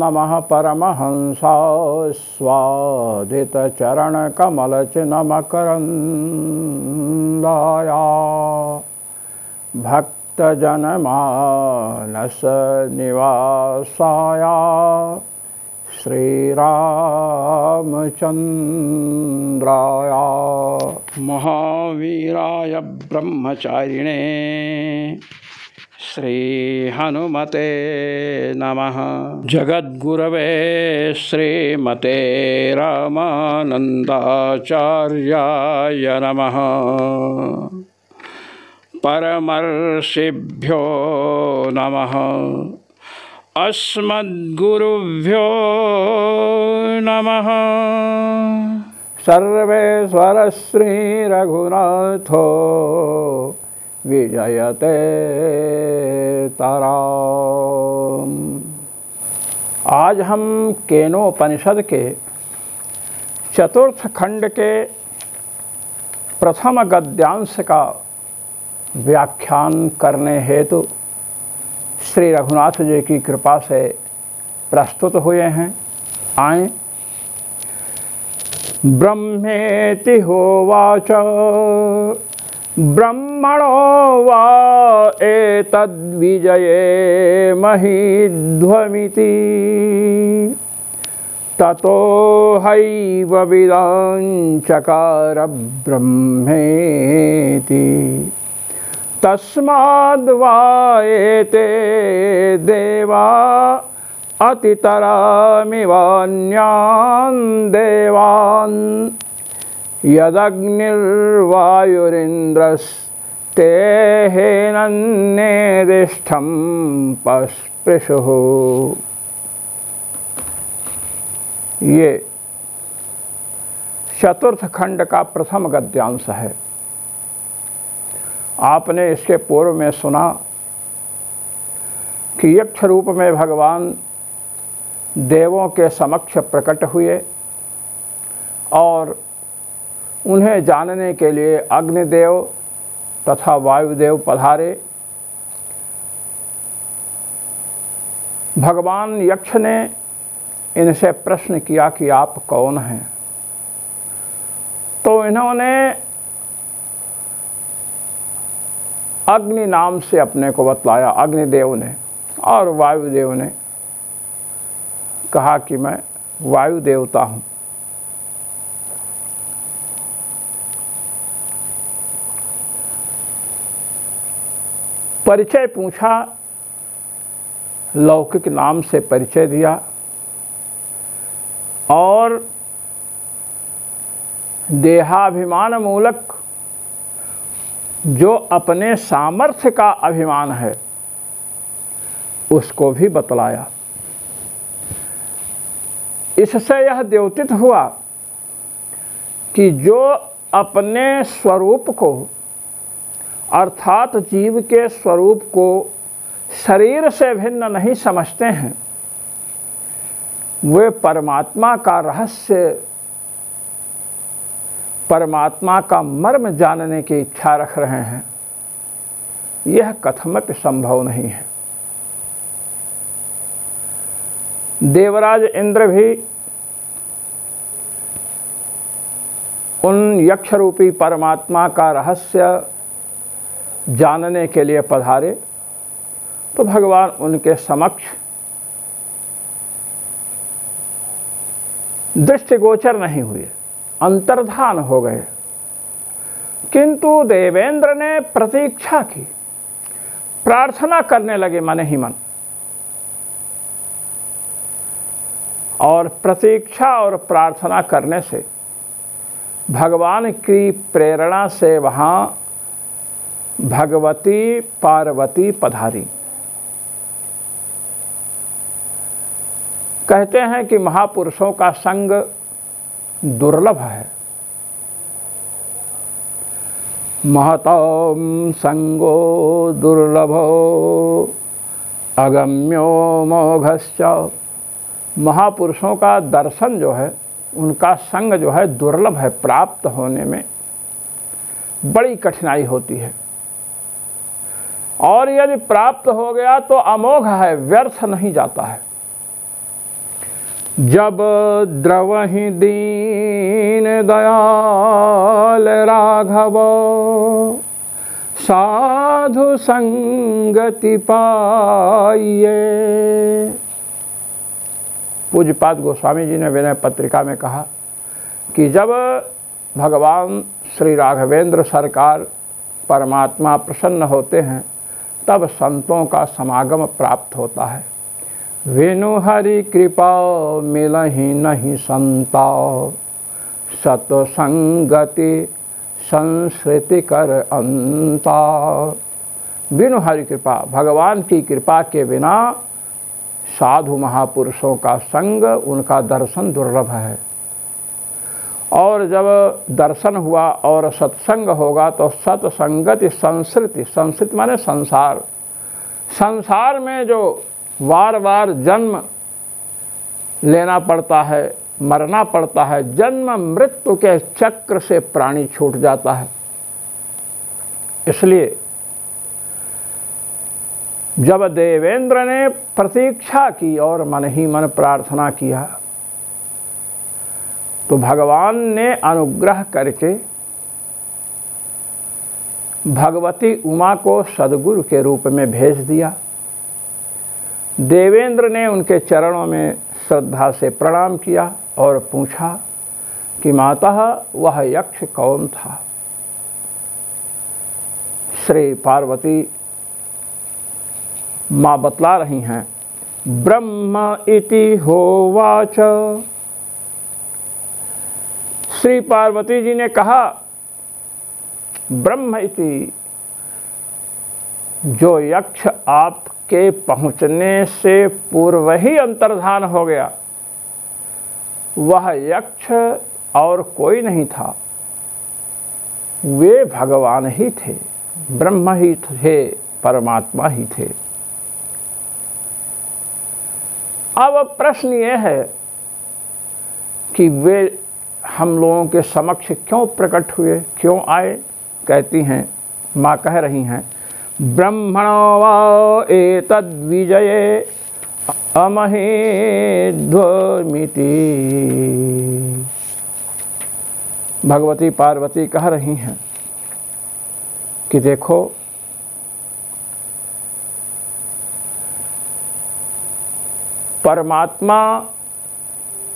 नमः परमहंसा स्वादित चरण कमल चिन्मकरंदाया भक्त जनमानस निवासाया श्री रामचंद्राया महावीराय ब्रह्मचारिणे श्री हनुमते नमः। जगद्गुरवे श्रीमते रामानंदाचार्याय नमः। परमर्षिभ्यो नमः। अस्मद्गुरुभ्यो नमः। सर्वेश्वर श्री रघुनाथो विजयते ताराम। आज हम केनोपनिषद के चतुर्थ खंड के प्रथम गद्यांश का व्याख्यान करने हेतु श्री रघुनाथ जी की कृपा से प्रस्तुत हुए हैं। आए। ब्रह्मेति होवाच ब्रह्मणो वा एतद्विजये महीध्वमिति ततो हैव विदाञ्चकार ब्रह्मेति तस्माद्वा एते देवा अतितरामिवान्यान् देवान् यदग्निर्वायुरिन्द्रस्ते हेनन्नेदिष्ठं पस्पृशुः। ये चतुर्थ खंड का प्रथम गद्यांश है। आपने इसके पूर्व में सुना कि यक्ष रूप में भगवान देवों के समक्ष प्रकट हुए और उन्हें जानने के लिए अग्निदेव तथा वायुदेव पधारे। भगवान यक्ष ने इनसे प्रश्न किया कि आप कौन हैं। तो इन्होंने अग्नि नाम से अपने को बतलाया, अग्निदेव ने, और वायुदेव ने कहा कि मैं वायु देवता हूँ। परिचय पूछा, लौकिक नाम से परिचय दिया और देहाभिमान मूलक जो अपने सामर्थ्य का अभिमान है उसको भी बतलाया। इससे यह द्योतित हुआ कि जो अपने स्वरूप को अर्थात जीव के स्वरूप को शरीर से भिन्न नहीं समझते हैं, वे परमात्मा का रहस्य, परमात्मा का मर्म जानने की इच्छा रख रहे हैं। यह कथमपि संभव नहीं है। देवराज इंद्र भी उन यक्ष रूपी परमात्मा का रहस्य जानने के लिए पधारे तो भगवान उनके समक्ष दृष्टिगोचर नहीं हुए, अंतर्धान हो गए। किंतु देवेंद्र ने प्रतीक्षा की, प्रार्थना करने लगे मन ही मन। और प्रतीक्षा और प्रार्थना करने से भगवान की प्रेरणा से वहाँ भगवती पार्वती पधारी। कहते हैं कि महापुरुषों का संग दुर्लभ है। महतां संगो दुर्लभो अगम्यो मोघश्च। महापुरुषों का दर्शन जो है, उनका संग जो है दुर्लभ है, प्राप्त होने में बड़ी कठिनाई होती है। और यदि प्राप्त हो गया तो अमोघ है, व्यर्थ नहीं जाता है। जब द्रवहि दीन दयाल राघव, साधु संगति पाइए। पूज्यपाद गोस्वामी जी ने विनय पत्रिका में कहा कि जब भगवान श्री राघवेंद्र सरकार परमात्मा प्रसन्न होते हैं तब संतों का समागम प्राप्त होता है। वेणु हरि कृपा मिलहि नहीं संता, सत्संगति संस्कृति कर अंता। बिनु हरि कृपा, भगवान की कृपा के बिना साधु महापुरुषों का संग, उनका दर्शन दुर्लभ है। और जब दर्शन हुआ और सत्संग होगा तो सत्संगति संस्कृति, संस्कृति माने संसार, संसार में जो बार बार जन्म लेना पड़ता है, मरना पड़ता है, जन्म मृत्यु के चक्र से प्राणी छूट जाता है। इसलिए जब देवेंद्र ने प्रतीक्षा की और मन ही मन प्रार्थना किया तो भगवान ने अनुग्रह करके भगवती उमा को सद्गुरु के रूप में भेज दिया। देवेंद्र ने उनके चरणों में श्रद्धा से प्रणाम किया और पूछा कि माता वह यक्ष कौन था। श्री पार्वती माँ बतला रही हैं, ब्रह्म इति होवाच। श्री पार्वती जी ने कहा ब्रह्म इति, जो यक्ष आपके पहुंचने से पूर्व ही अंतर्धान हो गया, वह यक्ष और कोई नहीं था, वे भगवान ही थे, ब्रह्म ही थे, परमात्मा ही थे। अब प्रश्न ये है कि वे हम लोगों के समक्ष क्यों प्रकट हुए, क्यों आए। कहती हैं, माँ कह रही हैं, ब्रह्मणो वा एतद् विजये अमहेध्वमिति। भगवती पार्वती कह रही हैं कि देखो, परमात्मा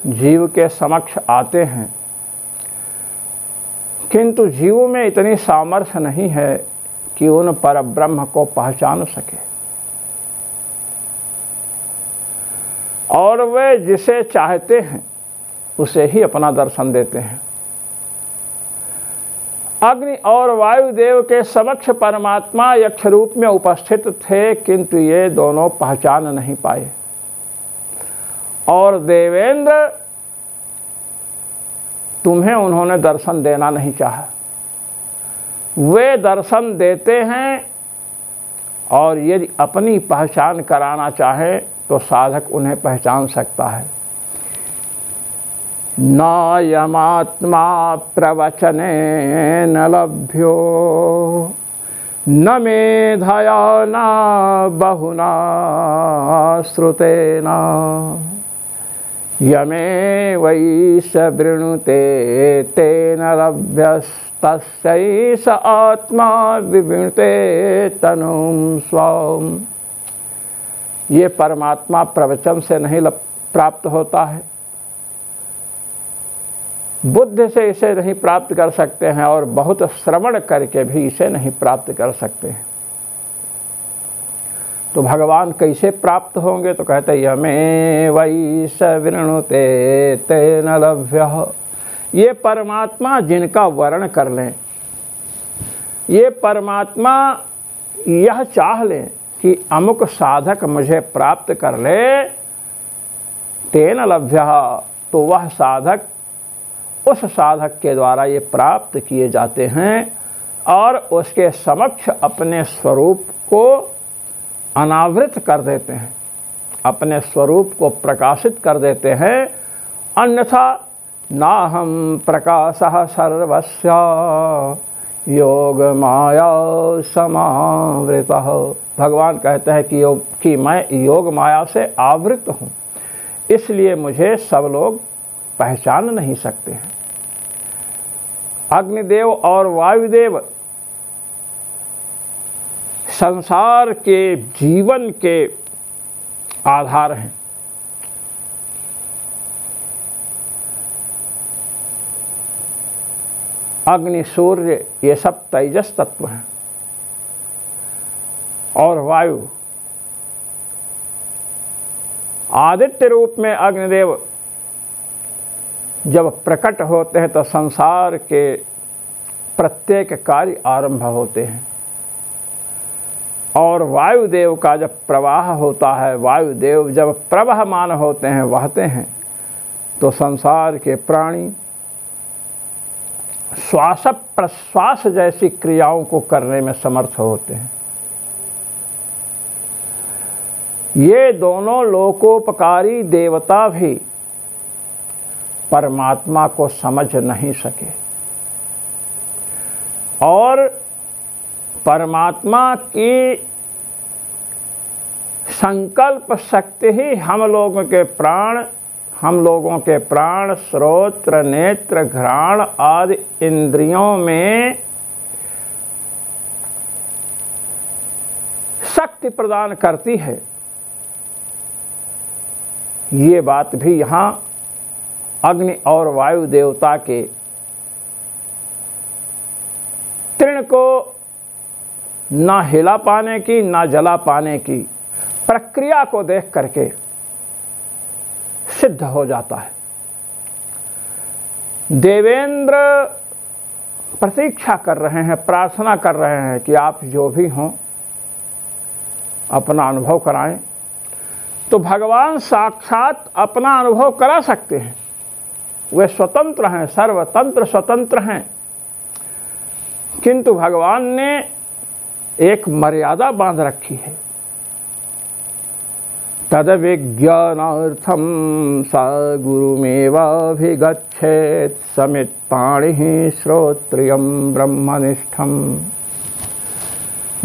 जीव के समक्ष आते हैं, किंतु जीव में इतनी सामर्थ्य नहीं है कि उन पर ब्रह्म को पहचान सके, और वे जिसे चाहते हैं उसे ही अपना दर्शन देते हैं। अग्नि और वायुदेव के समक्ष परमात्मा यक्ष रूप में उपस्थित थे, किंतु ये दोनों पहचान नहीं पाए। और देवेंद्र, तुम्हें उन्होंने दर्शन देना नहीं चाहा। वे दर्शन देते हैं, और यदि अपनी पहचान कराना चाहे तो साधक उन्हें पहचान सकता है। नायमात्मा प्रवचने न लभ्यो, न मेधया न बहुना श्रुतेना, यमे वैश वृणुते तेन लभ्यस्तस्यैष आत्मा विवृणुते तनुं स्वाम। ये परमात्मा प्रवचन से नहीं प्राप्त होता है, बुद्धि से इसे नहीं प्राप्त कर सकते हैं, और बहुत श्रवण करके भी इसे नहीं प्राप्त कर सकते हैं। तो भगवान कैसे प्राप्त होंगे, तो कहते यमे वैश वृणुते तेन लभ्यः। ये परमात्मा जिनका वर्ण कर लें, ये परमात्मा यह चाह लें कि अमुक साधक मुझे प्राप्त कर ले, तेन लभ्यः, तो वह साधक, उस साधक के द्वारा ये प्राप्त किए जाते हैं, और उसके समक्ष अपने स्वरूप को अनावृत कर देते हैं, अपने स्वरूप को प्रकाशित कर देते हैं। अन्यथा नाहम प्रकाशः सर्वस्य योग माया समावृतः। भगवान कहते हैं कि मैं योग माया से आवृत हूँ, इसलिए मुझे सब लोग पहचान नहीं सकते हैं। अग्निदेव और वायुदेव संसार के जीवन के आधार हैं। अग्नि, सूर्य ये सब तेजस तत्व हैं और वायु आदित्य रूप में अग्निदेव जब प्रकट होते हैं तो संसार के प्रत्येक कार्य आरंभ होते हैं। और वायुदेव का जब प्रवाह होता है, वायुदेव जब प्रवहमान होते हैं, बहते हैं, तो संसार के प्राणी श्वास प्रश्वास जैसी क्रियाओं को करने में समर्थ होते हैं। ये दोनों लोकोपकारी देवता भी परमात्मा को समझ नहीं सके और परमात्मा की संकल्प शक्ति ही हम लोगों के प्राण श्रोत्र नेत्र घ्राण आदि इंद्रियों में शक्ति प्रदान करती है। ये बात भी यहाँ अग्नि और वायु देवता के तृण को ना हिला पाने की ना जला पाने की प्रक्रिया को देख करके सिद्ध हो जाता है। देवेंद्र प्रतीक्षा कर रहे हैं, प्रार्थना कर रहे हैं कि आप जो भी हों अपना अनुभव कराएं। तो भगवान साक्षात अपना अनुभव करा सकते हैं, वे स्वतंत्र हैं, सर्वतंत्र स्वतंत्र हैं, किंतु भगवान ने एक मर्यादा बांध रखी है। तद विज्ञानार्थम स गुरुमेवाभिगच्छेत् समित पाणिः श्रोत्रियं ब्रह्मनिष्ठम।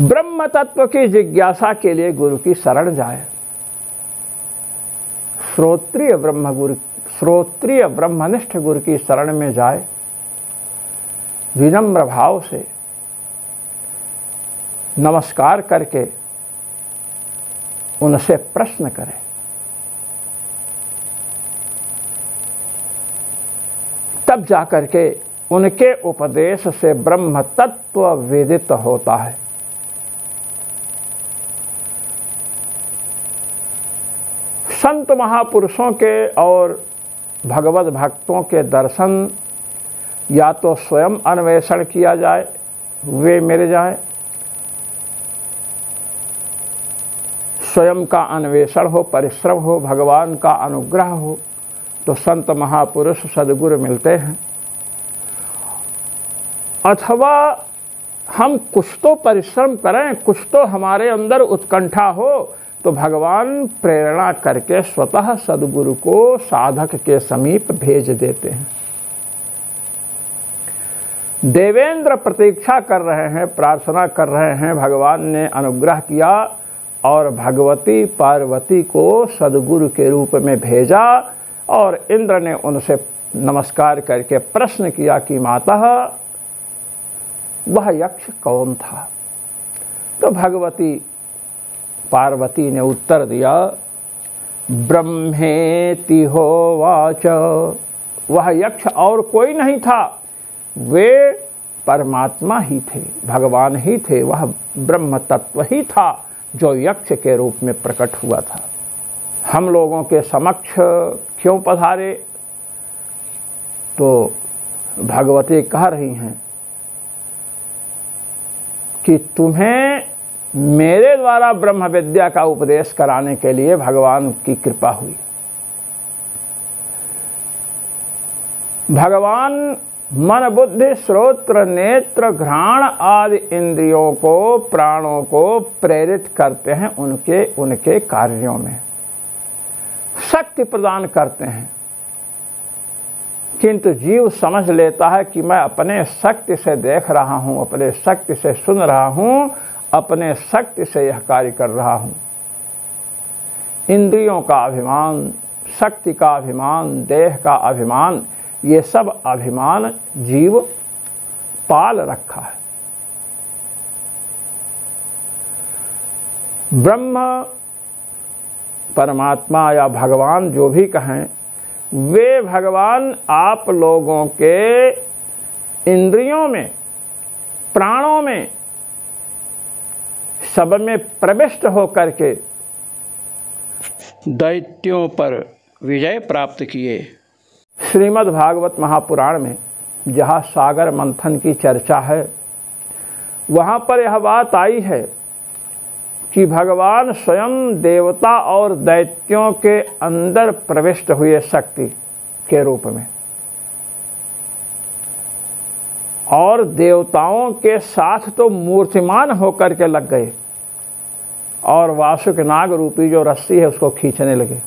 ब्रह्म तत्व की जिज्ञासा के लिए गुरु की शरण जाए। श्रोत्रिय ब्रह्मनिष्ठ गुरु की शरण में जाए, विनम्र भाव से नमस्कार करके उनसे प्रश्न करें। तब जाकर के उनके उपदेश से ब्रह्म तत्व वेदित होता है। संत महापुरुषों के और भगवत भक्तों के दर्शन या तो स्वयं अन्वेषण किया जाए, वे मिल जाए, स्वयं का अन्वेषण हो, परिश्रम हो, भगवान का अनुग्रह हो, तो संत महापुरुष सद्गुरु मिलते हैं। अथवा हम कुछ तो परिश्रम करें, कुछ तो हमारे अंदर उत्कंठा हो, तो भगवान प्रेरणा करके स्वतः सद्गुरु को साधक के समीप भेज देते हैं। देवेंद्र प्रतीक्षा कर रहे हैं, प्रार्थना कर रहे हैं, भगवान ने अनुग्रह किया और भगवती पार्वती को सद्गुरु के रूप में भेजा और इंद्र ने उनसे नमस्कार करके प्रश्न किया कि माता वह यक्ष कौन था। तो भगवती पार्वती ने उत्तर दिया, ब्रह्मेति होवाच। वह यक्ष और कोई नहीं था, वे परमात्मा ही थे, भगवान ही थे, वह ब्रह्म तत्व ही था जो यक्ष के रूप में प्रकट हुआ था। हम लोगों के समक्ष क्यों पधारे? तो भगवती कह रही हैं कि तुम्हें मेरे द्वारा ब्रह्म विद्या का उपदेश कराने के लिए भगवान की कृपा हुई। भगवान मन बुद्धि श्रोत्र नेत्र घ्राण आदि इंद्रियों को, प्राणों को प्रेरित करते हैं उनके कार्यों में, शक्ति प्रदान करते हैं। किंतु जीव समझ लेता है कि मैं अपने शक्ति से देख रहा हूँ, अपने शक्ति से सुन रहा हूँ, अपने शक्ति से यह कार्य कर रहा हूँ। इंद्रियों का अभिमान, शक्ति का अभिमान, देह का अभिमान, ये सब अभिमान जीव पाल रखा है। ब्रह्म, परमात्मा या भगवान जो भी कहें, वे भगवान आप लोगों के इंद्रियों में, प्राणों में, सब में प्रविष्ट होकर के दैत्यों पर विजय प्राप्त किए। श्रीमद् भागवत महापुराण में जहाँ सागर मंथन की चर्चा है, वहाँ पर यह बात आई है कि भगवान स्वयं देवता और दैत्यों के अंदर प्रविष्ट हुए शक्ति के रूप में, और देवताओं के साथ तो मूर्तिमान होकर के लग गए और वासुक नाग रूपी जो रस्सी है उसको खींचने लगे।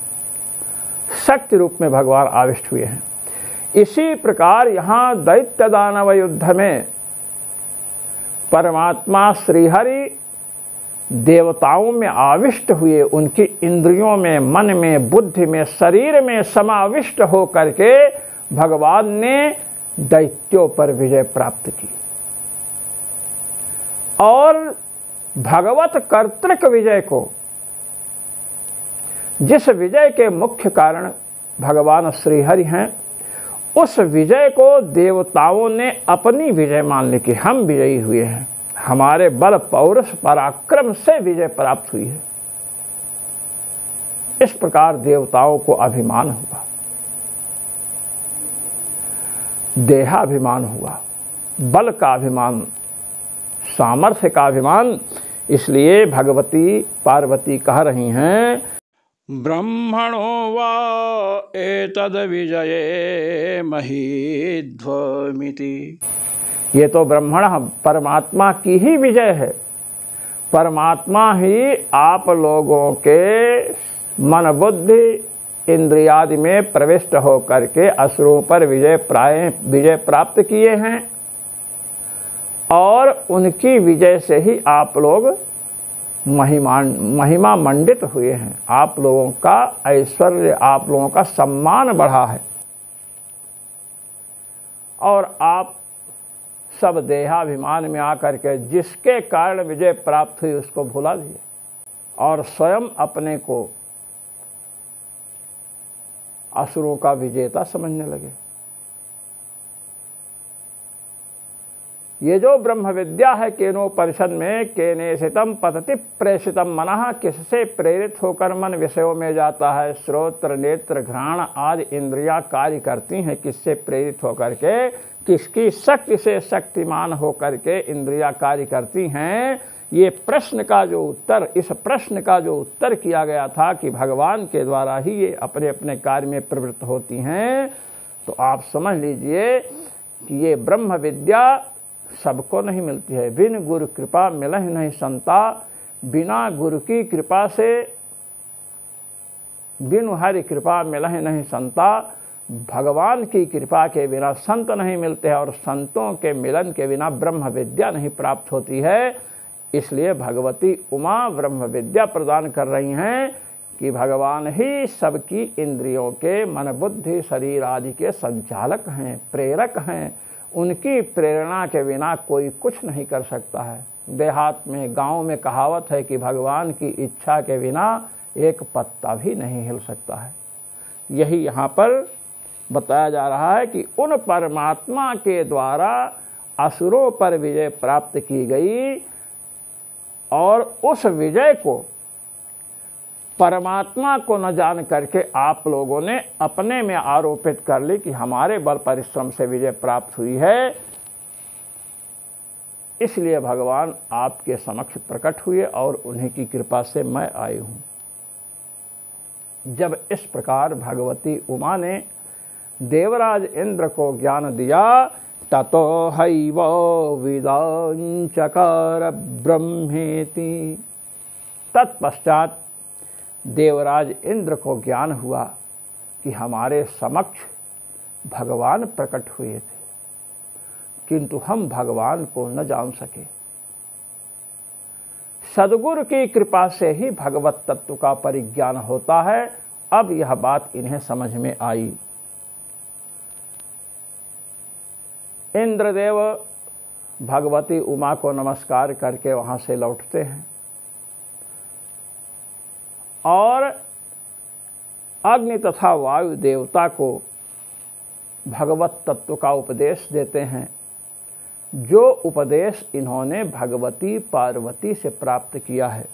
शक्ति रूप में भगवान आविष्ट हुए हैं। इसी प्रकार यहाँ दैत्य दानव युद्ध में परमात्मा श्रीहरि देवताओं में आविष्ट हुए, उनकी इंद्रियों में, मन में, बुद्धि में, शरीर में समाविष्ट हो करके भगवान ने दैत्यों पर विजय प्राप्त की। और भगवत कर्तृक विजय को, जिस विजय के मुख्य कारण भगवान श्रीहरि हैं, उस विजय को देवताओं ने अपनी विजय मान ली कि हम विजयी हुए हैं, हमारे बल पौरुष पराक्रम से विजय प्राप्त हुई है। इस प्रकार देवताओं को अभिमान हुआ, देहाभिमान हुआ, बल का अभिमान, सामर्थ्य का अभिमान। इसलिए भगवती पार्वती कह रही हैं, ब्रह्मणो वा एतद् विजये महीध्वमिति। ये तो ब्रह्मण परमात्मा की ही विजय है। परमात्मा ही आप लोगों के मन, बुद्धि, इंद्रियादि में प्रविष्ट होकर के असुरों पर विजय प्राप्त किए हैं, और उनकी विजय से ही आप लोग महिमा मंडित हुए हैं। आप लोगों का ऐश्वर्य, आप लोगों का सम्मान बढ़ा है, और आप सब देहाभिमान में आकर के जिसके कारण विजय प्राप्त हुई उसको भुला दिए और स्वयं अपने को असुरों का विजेता समझने लगे। ये जो ब्रह्म विद्या है, केनोपनिषद में केनेशितम पतति प्रेषितम मनः, किससे प्रेरित होकर मन विषयों में जाता है। श्रोत्र, नेत्र, घ्राण आदि इंद्रियां कार्य करती हैं किससे प्रेरित होकर के, किसकी शक्ति से शक्तिमान होकर के इंद्रियां कार्य करती हैं। ये प्रश्न का जो उत्तर, इस प्रश्न का जो उत्तर किया गया था कि भगवान के द्वारा ही ये अपने अपने कार्य में प्रवृत्त होती हैं, तो आप समझ लीजिए कि ये ब्रह्म विद्या सबको नहीं मिलती है। बिन गुरु कृपा मिलहि नहीं संता, बिना गुरु की कृपा से, बिनु हरि कृपा मिलहि नहीं संता। भगवान की कृपा के बिना संत नहीं मिलते हैं, और संतों के मिलन के बिना ब्रह्म विद्या नहीं प्राप्त होती है। इसलिए भगवती उमा ब्रह्म विद्या प्रदान कर रही हैं कि भगवान ही सबकी इंद्रियों के, मन, बुद्धि, शरीर आदि के संचालक हैं, प्रेरक हैं। उनकी प्रेरणा के बिना कोई कुछ नहीं कर सकता है। देहात में, गांव में कहावत है कि भगवान की इच्छा के बिना एक पत्ता भी नहीं हिल सकता है। यही यहाँ पर बताया जा रहा है कि उन परमात्मा के द्वारा असुरों पर विजय प्राप्त की गई, और उस विजय को परमात्मा को न जान करके आप लोगों ने अपने में आरोपित कर ली कि हमारे बल परिश्रम से विजय प्राप्त हुई है। इसलिए भगवान आपके समक्ष प्रकट हुए और उन्हीं की कृपा से मैं आई हूँ। जब इस प्रकार भगवती उमा ने देवराज इंद्र को ज्ञान दिया, ततो हैव विदांचकार ब्रह्मेति। तत्पश्चात देवराज इंद्र को ज्ञान हुआ कि हमारे समक्ष भगवान प्रकट हुए थे, किंतु हम भगवान को न जान सके। सद्गुरु की कृपा से ही भगवत तत्व का परिज्ञान होता है, अब यह बात इन्हें समझ में आई। इंद्रदेव भगवती उमा को नमस्कार करके वहाँ से लौटते हैं और अग्नि तथा वायु देवता को भगवत तत्व का उपदेश देते हैं, जो उपदेश इन्होंने भगवती पार्वती से प्राप्त किया है।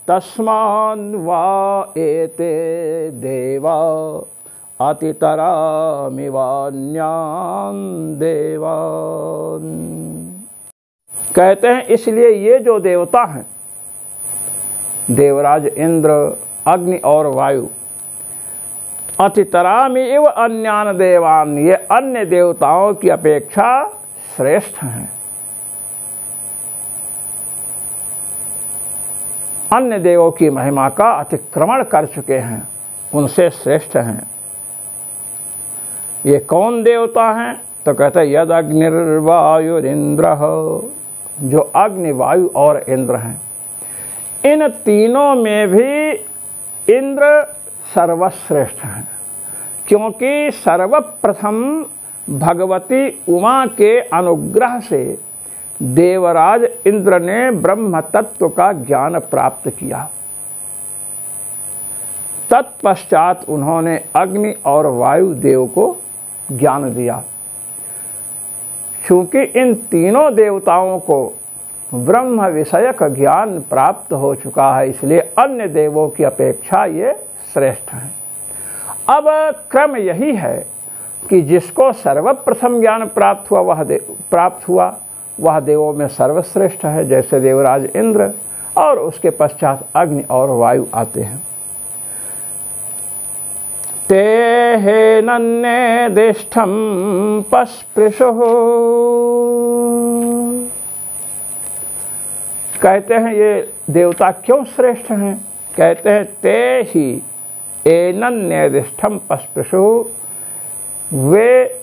तस्मान् वा एते देवा अतितरामिवान्यान् देवान्। कहते हैं इसलिए ये जो देवता हैं, देवराज इंद्र, अग्नि और वायु, अतितरामिव अन्यान देवान, ये अन्य देवताओं की अपेक्षा श्रेष्ठ हैं। अन्य देवों की महिमा का अतिक्रमण कर चुके हैं, उनसे श्रेष्ठ हैं। ये कौन देवता हैं? तो कहते हैं यद अग्निर्वायुरिंद्र, जो अग्नि, वायु और इंद्र हैं। इन तीनों में भी इंद्र सर्वश्रेष्ठ हैं, क्योंकि सर्वप्रथम भगवती उमा के अनुग्रह से देवराज इंद्र ने ब्रह्म तत्व का ज्ञान प्राप्त किया। तत्पश्चात उन्होंने अग्नि और वायु देव को ज्ञान दिया। चूंकि इन तीनों देवताओं को ब्रह्म विषयक ज्ञान प्राप्त हो चुका है, इसलिए अन्य देवों की अपेक्षा ये श्रेष्ठ हैं। अब क्रम यही है कि जिसको सर्वप्रथम ज्ञान प्राप्त हुआ वह देवों में सर्वश्रेष्ठ है, जैसे देवराज इंद्र, और उसके पश्चात अग्नि और वायु आते हैं। ते हेनन्नेदिष्ठं पस्पृशुः, कहते हैं ये देवता क्यों श्रेष्ठ हैं? कहते हैं ते ही एनन्नेदिष्ठं पस्पृशुः, वे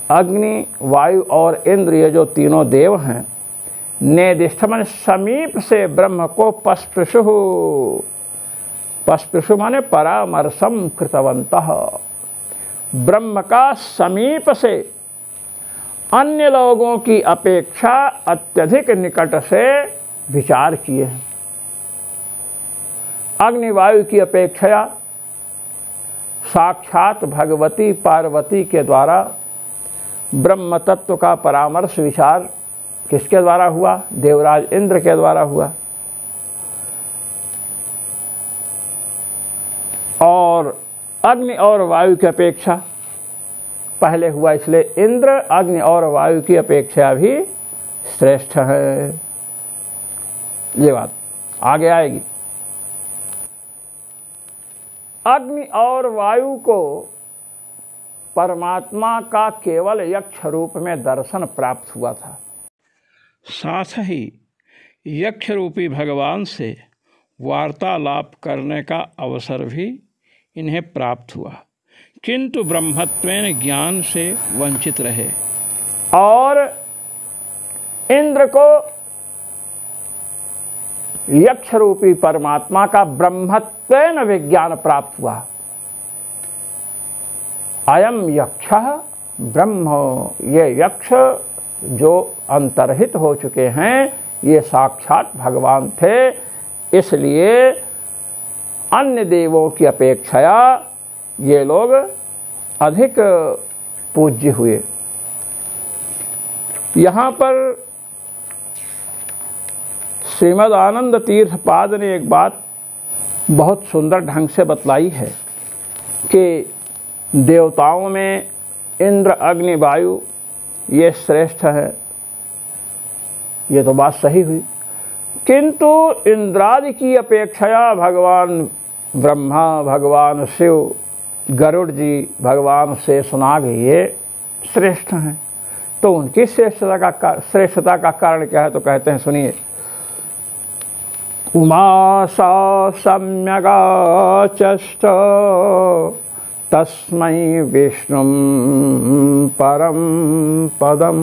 अग्नि, वायु और इंद्र, ये जो तीनों देव हैं, नेदिष्ठ माने समीप से ब्रह्म को पस्पृशुः, पस्पृशु माने परामर्शम कृतवन्तः, ब्रह्म का समीप से अन्य लोगों की अपेक्षा अत्यधिक निकट से विचार किए हैं। अग्नि वायु की अपेक्षा साक्षात भगवती पार्वती के द्वारा ब्रह्म तत्व का परामर्श विचार किसके द्वारा हुआ? देवराज इंद्र के द्वारा हुआ। और अग्नि और वायु की अपेक्षा पहले हुआ, इसलिए इंद्र अग्नि और वायु की अपेक्षा भी श्रेष्ठ है। ये बात आगे आएगी। अग्नि और वायु को परमात्मा का केवल यक्ष रूप में दर्शन प्राप्त हुआ था, साथ ही यक्ष रूपी भगवान से वार्तालाप करने का अवसर भी इन्हें प्राप्त हुआ, किंतु ब्रह्मत्वेन ज्ञान से वंचित रहे। और इंद्र को यक्ष रूपी परमात्मा का ब्रह्मत्वेन विज्ञान प्राप्त हुआ। अयम यक्षः ब्रह्म, ये यक्ष जो अंतर्हित हो चुके हैं ये साक्षात भगवान थे, इसलिए अन्य देवों की अपेक्षा ये लोग अधिक पूज्य हुए। यहाँ पर श्रीमद् आनंद तीर्थपाद ने एक बात बहुत सुंदर ढंग से बतलाई है कि देवताओं में इंद्र अग्नि वायु ये श्रेष्ठ है। ये तो बात सही हुई, किंतु इंद्रादि की अपेक्षा भगवान ब्रह्मा, भगवान शिव, गरुड़ जी, भगवान शेषनाग ये श्रेष्ठ हैं। तो उनकी श्रेष्ठता का कारण क्या है? तो कहते हैं, सुनिए। उमा सा सम्यगाचष्ट तस्मै विष्णुं परम पदम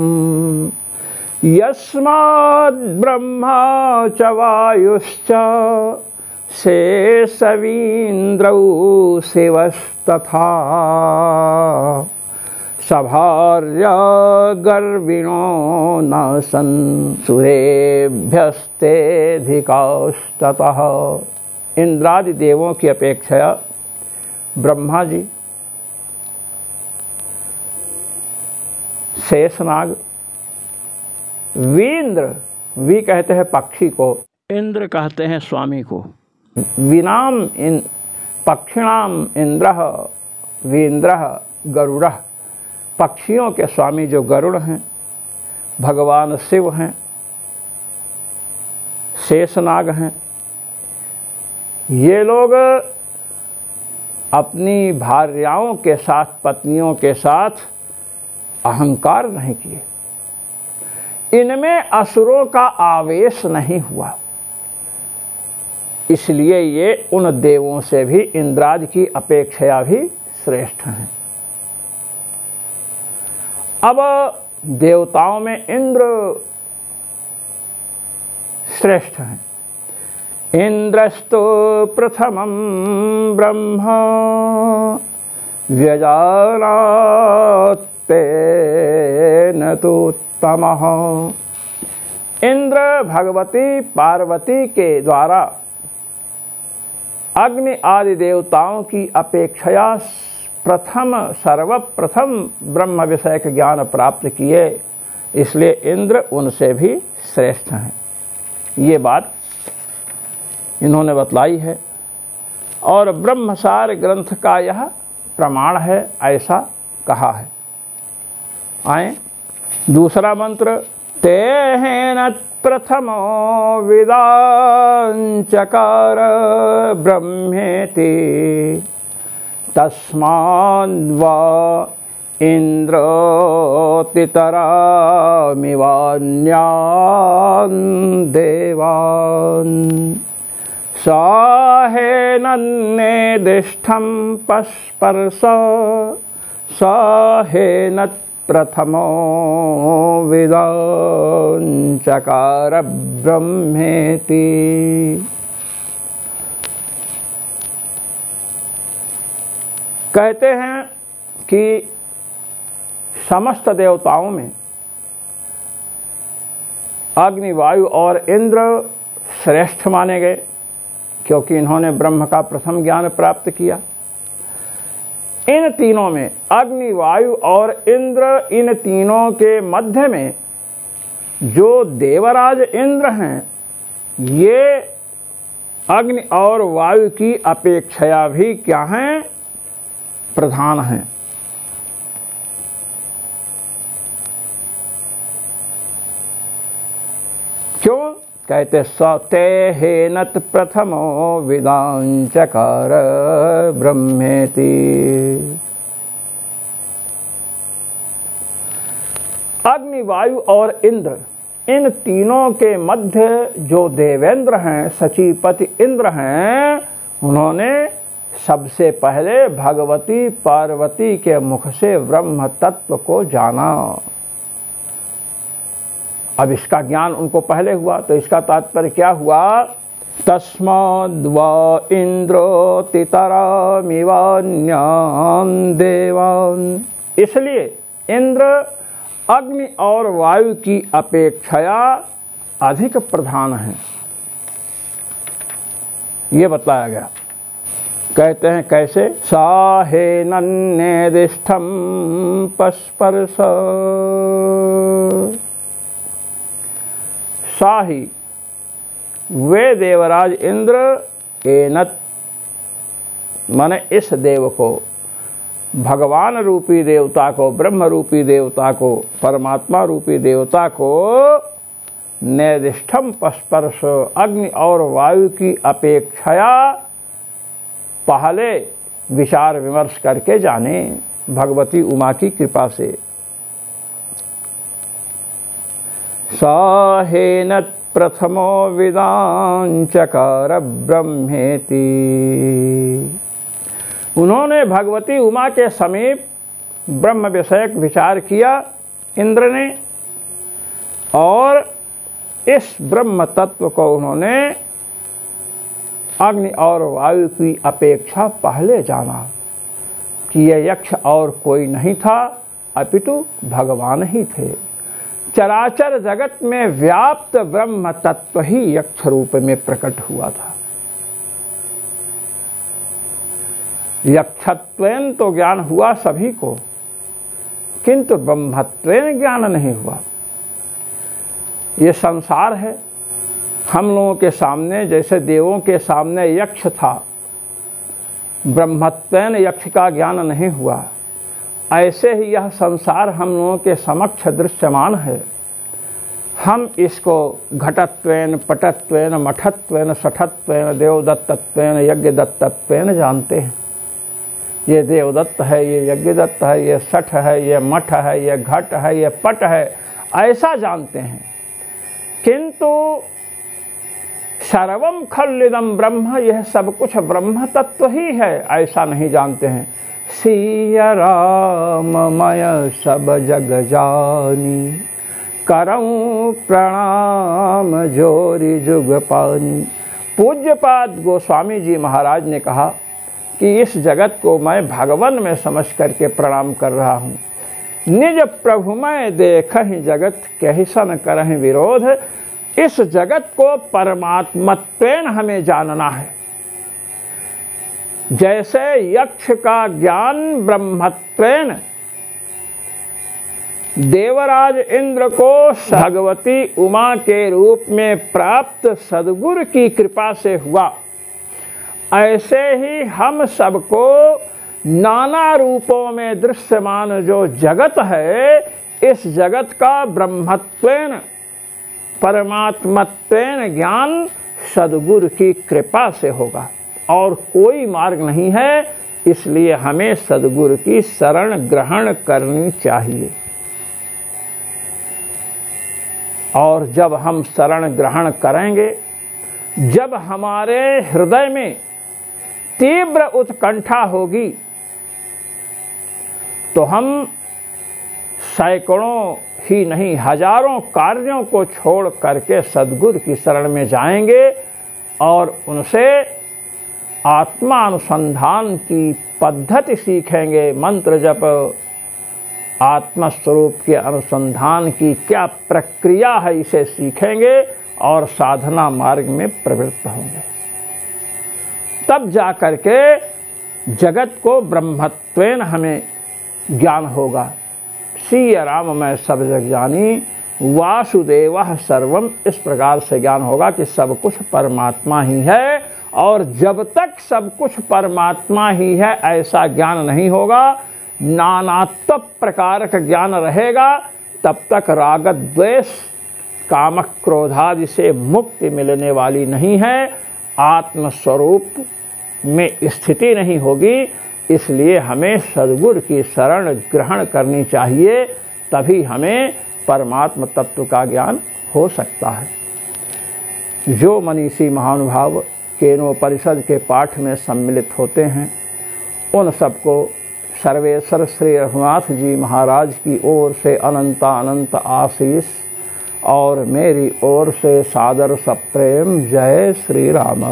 यस्माद् ब्रह्मा च वायुश्च शेषवीन्द्रौ शिवस्तथा सभार्य गर्विणो न सन् सुरेभ्यस्तेऽधिकास्ततः। इंद्रादि देवों की अपेक्षा ब्रह्मा जी, शेषनाग, वीन्द्र, वी कहते हैं पक्षी को, इंद्र कहते हैं स्वामी को। विनाम इन पक्षिणाम इंद्रः वीन्द्रः गरुड़ः, पक्षियों के स्वामी जो गरुड़ हैं भगवान शिव हैं, शेषनाग हैं। ये लोग अपनी भार्याओं के साथ, पत्नियों के साथ अहंकार नहीं किए, इनमें असुरों का आवेश नहीं हुआ, इसलिए ये उन देवों से भी, इंद्रादि की अपेक्षा भी श्रेष्ठ हैं। अब देवताओं में इंद्र श्रेष्ठ हैं। इंद्रस्तु प्रथमं ब्रह्म व्यजानात् तेन तोत्तमः। इंद्र भगवती पार्वती के द्वारा अग्नि आदि देवताओं की अपेक्षा प्रथम, सर्वप्रथम ब्रह्म विषयक ज्ञान प्राप्त किए, इसलिए इंद्र उनसे भी श्रेष्ठ हैं। ये बात इन्होंने बतलाई है और ब्रह्मसार ग्रंथ का यह प्रमाण है, ऐसा कहा है। आए दूसरा मंत्र, तेहेन प्रथमो विदांचकार ब्रह्मेति तस्माद्वा इंद्रोतितरामिवान्यान् देवान् साहेनन्नेदिष्ठं पस्पर्श साहेन प्रथमो विदांचकार ब्रह्मेति। कहते हैं कि समस्त देवताओं में अग्नि, वायु और इंद्र श्रेष्ठ माने गए, क्योंकि इन्होंने ब्रह्म का प्रथम ज्ञान प्राप्त किया। इन तीनों में अग्नि, वायु और इंद्र, इन तीनों के मध्य में जो देवराज इंद्र हैं, ये अग्नि और वायु की अपेक्षा भी क्या हैं? प्रधान हैं। क्यों? कहते सतेहेनत प्रथमो विदांचकार ब्रह्मेति। अग्नि, वायु और इंद्र, इन तीनों के मध्य जो देवेंद्र हैं, सचीपति इंद्र हैं, उन्होंने सबसे पहले भगवती पार्वती के मुख से ब्रह्म तत्व को जाना। अब इसका ज्ञान उनको पहले हुआ, तो इसका तात्पर्य क्या हुआ? तस्माद्वा इंद्रोतितरामिवान्यान् देवान्। इसलिए इंद्र अग्नि और वायु की अपेक्षा अधिक प्रधान है, ये बताया गया। कहते हैं कैसे? साहेनन्नेदिष्ठं पस्पर्श। साही, वे देवराज इंद्र, एनत माने इस देव को, भगवान रूपी देवता को, ब्रह्म रूपी देवता को, परमात्मा रूपी देवता को निर्दिष्टम पस्पर्श, अग्नि और वायु की अपेक्षा पहले विचार विमर्श करके जाने, भगवती उमा की कृपा से। साहेनत प्रथमो विदांचकार ब्रह्मेति। उन्होंने भगवती उमा के समीप ब्रह्म विषयक विचार किया इंद्र ने, और इस ब्रह्म तत्व को उन्होंने अग्नि और वायु की अपेक्षा पहले जाना कि यह यक्ष और कोई नहीं था अपितु भगवान ही थे। चराचर जगत में व्याप्त ब्रह्म तत्व ही यक्ष रूप में प्रकट हुआ था। यक्षत्वेन तो ज्ञान हुआ सभी को, किंतु ब्रह्मत्वेन ज्ञान नहीं हुआ। ये संसार है, हम लोगों के सामने जैसे देवों के सामने यक्ष था, ब्रह्मत्वेन यक्ष का ज्ञान नहीं हुआ, ऐसे ही यह संसार हम लोगों के समक्ष दृश्यमान है। हम इसको घटत्वेन, पटत्वेन, मठत्वेन, सठत्वेन, देवदत्तत्वेन, यज्ञदत्तत्वेन जानते हैं। ये देवदत्त है, ये यज्ञदत्त है, ये सठ है, ये मठ है, ये घट है, ये पट है, ऐसा जानते हैं। किंतु सर्वम खल्लिदम ब्रह्म, यह सब कुछ ब्रह्म तत्व ही है, ऐसा नहीं जानते हैं। सिया राम मय सब जग जानी, करऊं प्रणाम जोरी जुग पानी। पूज्यपाद गोस्वामी जी महाराज ने कहा कि इस जगत को मैं भगवान में समझ करके प्रणाम कर रहा हूँ। निज प्रभु मैं देखहि जगत कहिसन करहि विरोध। इस जगत को परमात्मत्वेन हमें जानना है। जैसे यक्ष का ज्ञान ब्रह्मत्वेन देवराज इंद्र को भगवती उमा के रूप में प्राप्त सद्गुरु की कृपा से हुआ, ऐसे ही हम सबको नाना रूपों में दृश्यमान जो जगत है, इस जगत का ब्रह्मत्वेन परमात्मत्वेन ज्ञान सद्गुरु की कृपा से होगा और कोई मार्ग नहीं है। इसलिए हमें सद्गुरु की शरण ग्रहण करनी चाहिए। और जब हम शरण ग्रहण करेंगे, जब हमारे हृदय में तीव्र उत्कंठा होगी, तो हम सैकड़ों ही नहीं हजारों कार्यों को छोड़ करके सद्गुरु की शरण में जाएंगे और उनसे आत्मानुसंधान की पद्धति सीखेंगे। मंत्र जप, आत्मस्वरूप के अनुसंधान की क्या प्रक्रिया है, इसे सीखेंगे और साधना मार्ग में प्रवृत्त होंगे। तब जा करके जगत को ब्रह्मत्वेन हमें ज्ञान होगा। सिया राम मैं सब जग जानी, वासुदेवः सर्वम, इस प्रकार से ज्ञान होगा कि सब कुछ परमात्मा ही है। और जब तक सब कुछ परमात्मा ही है ऐसा ज्ञान नहीं होगा, नानात्व प्रकार का ज्ञान रहेगा, तब तक राग द्वेष काम क्रोधादि से मुक्ति मिलने वाली नहीं है, आत्मस्वरूप में स्थिति नहीं होगी। इसलिए हमें सद्गुरु की शरण ग्रहण करनी चाहिए, तभी हमें परमात्म तत्व का ज्ञान हो सकता है। जो मनीषी महानुभाव केनोपनिषद के पाठ में सम्मिलित होते हैं, उन सबको सर्वेश्वर श्री रघुनाथ जी महाराज की ओर से अनंत अनंत आशीष और मेरी ओर से सादर सप्रेम जय श्री राम।